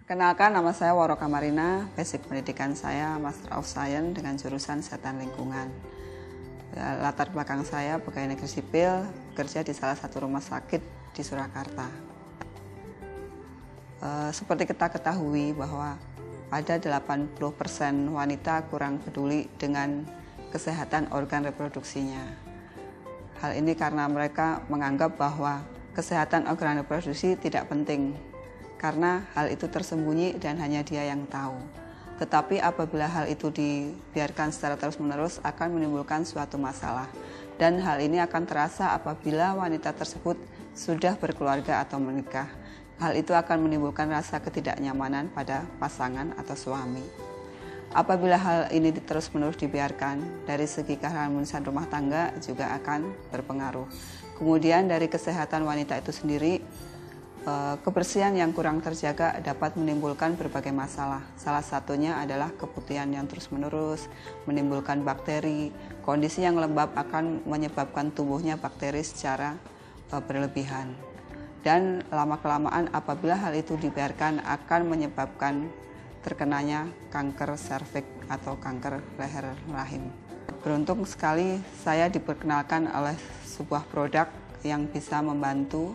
Perkenalkan, nama saya Woro Kamarina, basic pendidikan saya Master of Science dengan jurusan Kesehatan Lingkungan. Latar belakang saya pegawai negeri sipil, bekerja di salah satu rumah sakit di Surakarta. Seperti kita ketahui bahwa ada 80% wanita kurang peduli dengan kesehatan organ reproduksinya. Hal ini karena mereka menganggap bahwa kesehatan organ reproduksi tidak penting, karena hal itu tersembunyi dan hanya dia yang tahu. Tetapi apabila hal itu dibiarkan secara terus-menerus akan menimbulkan suatu masalah. Dan hal ini akan terasa apabila wanita tersebut sudah berkeluarga atau menikah. Hal itu akan menimbulkan rasa ketidaknyamanan pada pasangan atau suami. Apabila hal ini terus-menerus dibiarkan, dari segi keharmonisan rumah tangga juga akan berpengaruh. Kemudian dari kesehatan wanita itu sendiri, kebersihan yang kurang terjaga dapat menimbulkan berbagai masalah. Salah satunya adalah keputihan yang terus-menerus, menimbulkan bakteri. Kondisi yang lembab akan menyebabkan tumbuhnya bakteri secara berlebihan. Dan lama-kelamaan apabila hal itu dibiarkan akan menyebabkan terkenanya kanker serviks atau kanker leher rahim. Beruntung sekali saya diperkenalkan oleh sebuah produk yang bisa membantu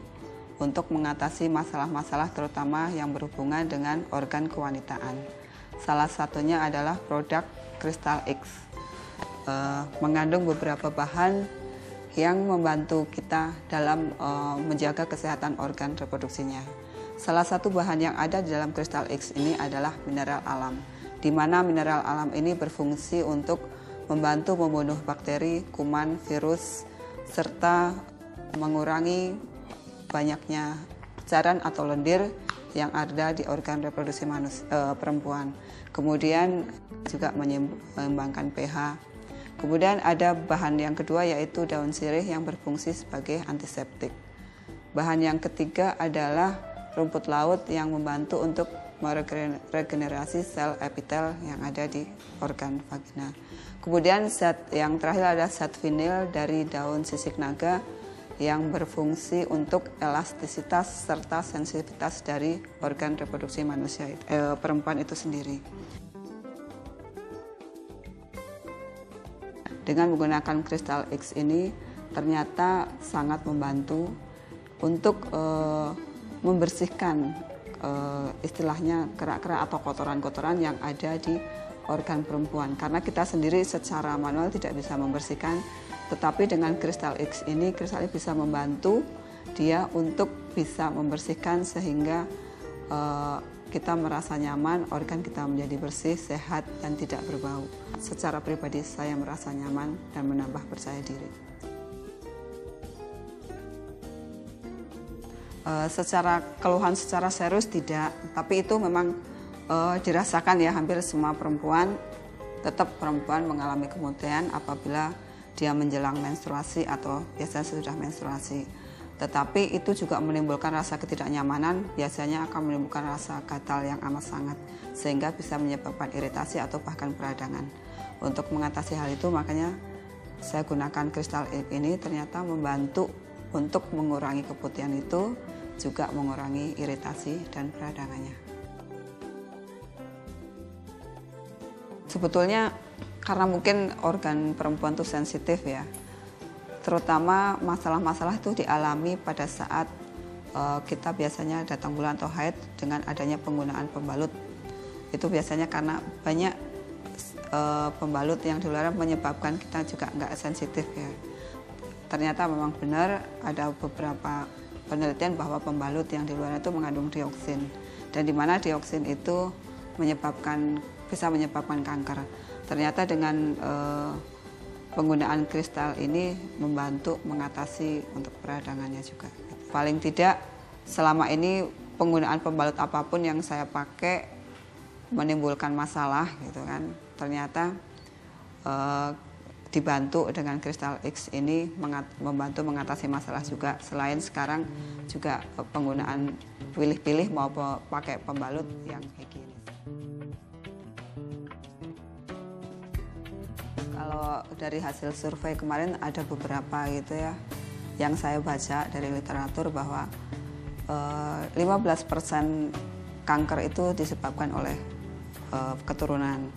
untuk mengatasi masalah-masalah terutama yang berhubungan dengan organ kewanitaan. Salah satunya adalah produk Crystal X. Mengandung beberapa bahan yang membantu kita dalam menjaga kesehatan organ reproduksinya. Salah satu bahan yang ada di dalam Crystal X ini adalah mineral alam, di mana mineral alam ini berfungsi untuk membantu membunuh bakteri, kuman, virus, serta mengurangi banyaknya cairan atau lendir yang ada di organ reproduksi perempuan. Kemudian juga menyeimbangkan pH. Kemudian ada bahan yang kedua yaitu daun sirih yang berfungsi sebagai antiseptik. Bahan yang ketiga adalah rumput laut yang membantu untuk meregenerasi sel epitel yang ada di organ vagina. Kemudian zat yang terakhir adalah zat vinil dari daun sisik naga yang berfungsi untuk elastisitas serta sensitivitas dari organ reproduksi manusia perempuan itu sendiri. Dengan menggunakan Crystal X ini ternyata sangat membantu untuk membersihkan istilahnya kerak-kerak atau kotoran-kotoran yang ada di organ perempuan. Karena kita sendiri secara manual tidak bisa membersihkan, tetapi dengan Crystal X ini, Crystal X bisa membantu dia untuk bisa membersihkan sehingga kita merasa nyaman, organ kita menjadi bersih, sehat, dan tidak berbau. Secara pribadi saya merasa nyaman dan menambah percaya diri. Secara keluhan secara serius tidak, tapi itu memang dirasakan ya hampir semua perempuan. Tetap perempuan mengalami kemutihan apabila dia menjelang menstruasi atau biasanya sudah menstruasi. Tetapi itu juga menimbulkan rasa ketidaknyamanan, biasanya akan menimbulkan rasa gatal yang amat sangat, sehingga bisa menyebabkan iritasi atau bahkan peradangan. Untuk mengatasi hal itu makanya saya gunakan Crystal X ini ternyata membantu untuk mengurangi keputihan itu, juga mengurangi iritasi dan peradangannya. Sebetulnya karena mungkin organ perempuan itu sensitif ya, terutama masalah-masalah itu dialami pada saat kita biasanya datang bulan atau haid dengan adanya penggunaan pembalut. Itu biasanya karena banyak pembalut yang di luar menyebabkan kita juga nggak sensitif ya. Ternyata memang benar ada beberapa penelitian bahwa pembalut yang di luar itu mengandung dioksin, dan di mana dioksin itu bisa menyebabkan kanker. Ternyata dengan penggunaan kristal ini membantu mengatasi untuk peradangannya juga. Paling tidak selama ini penggunaan pembalut apapun yang saya pakai menimbulkan masalah gitu kan. Ternyata dibantu dengan Crystal X ini membantu mengatasi masalah juga. Selain sekarang juga penggunaan pilih-pilih mau pakai pembalut yang higienis. Kalau dari hasil survei kemarin ada beberapa gitu ya yang saya baca dari literatur bahwa 15% kanker itu disebabkan oleh keturunan.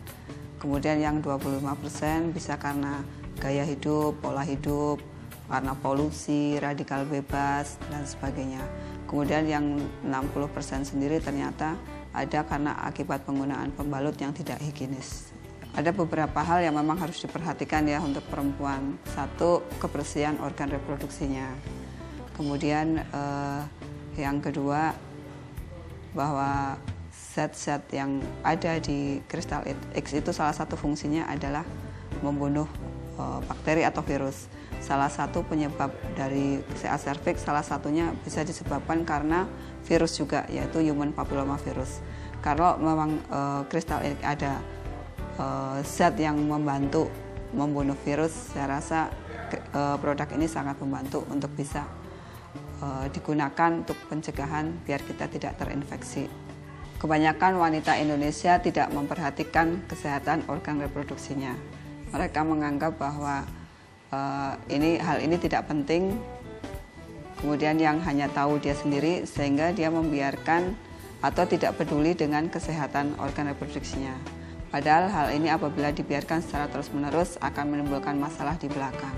Kemudian yang 25% bisa karena gaya hidup, pola hidup, karena polusi, radikal bebas, dan sebagainya. Kemudian yang 60% sendiri ternyata ada karena akibat penggunaan pembalut yang tidak higienis. Ada beberapa hal yang memang harus diperhatikan ya untuk perempuan. Satu, kebersihan organ reproduksinya. Kemudian yang kedua, bahwa zat-zat yang ada di kristal X itu salah satu fungsinya adalah membunuh bakteri atau virus. Salah satu penyebab dari CA cervix, salah satunya bisa disebabkan karena virus juga, yaitu human papilloma virus. Kalau memang kristal X ada zat yang membantu membunuh virus, saya rasa produk ini sangat membantu untuk bisa digunakan untuk pencegahan biar kita tidak terinfeksi. Kebanyakan wanita Indonesia tidak memperhatikan kesehatan organ reproduksinya. Mereka menganggap bahwa hal ini tidak penting, kemudian yang hanya tahu dia sendiri, sehingga dia membiarkan atau tidak peduli dengan kesehatan organ reproduksinya. Padahal hal ini apabila dibiarkan secara terus-menerus akan menimbulkan masalah di belakang.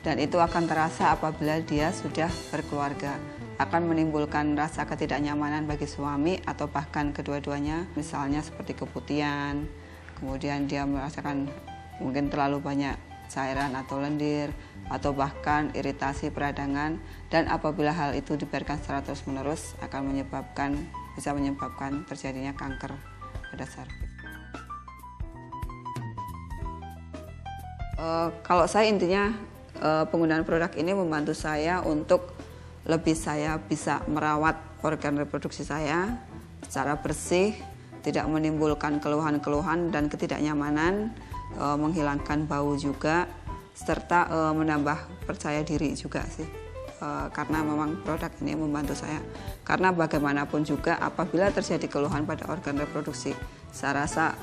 Dan itu akan terasa apabila dia sudah berkeluarga. Akan menimbulkan rasa ketidaknyamanan bagi suami atau bahkan kedua-duanya. Misalnya seperti keputihan, kemudian dia merasakan mungkin terlalu banyak cairan atau lendir, atau bahkan iritasi peradangan. Dan apabila hal itu dibiarkan secara terus-menerus akan bisa menyebabkan terjadinya kanker pada serviks. Kalau saya intinya penggunaan produk ini membantu saya untuk saya bisa merawat organ reproduksi saya secara bersih, tidak menimbulkan keluhan-keluhan dan ketidaknyamanan, menghilangkan bau juga, serta menambah percaya diri juga sih. Karena memang produk ini membantu saya. Karena bagaimanapun juga apabila terjadi keluhan pada organ reproduksi, saya rasa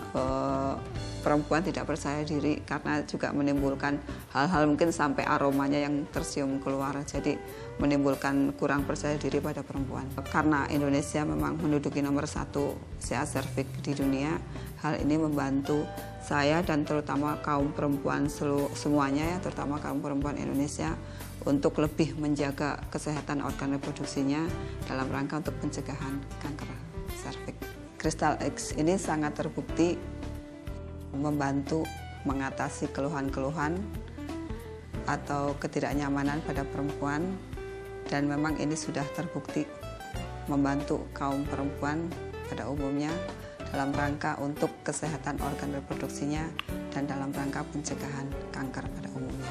perempuan tidak percaya diri karena juga menimbulkan hal-hal mungkin sampai aromanya yang tercium keluar, jadi menimbulkan kurang percaya diri pada perempuan. Karena Indonesia memang menduduki nomor 1 CA cervix di dunia, hal ini membantu saya dan terutama kaum perempuan semuanya ya, terutama kaum perempuan Indonesia untuk lebih menjaga kesehatan organ reproduksinya dalam rangka untuk pencegahan kanker serviks. Kristal X ini sangat terbukti membantu mengatasi keluhan-keluhan atau ketidaknyamanan pada perempuan, dan memang ini sudah terbukti membantu kaum perempuan pada umumnya dalam rangka untuk kesehatan organ reproduksinya dan dalam rangka pencegahan kanker pada umumnya.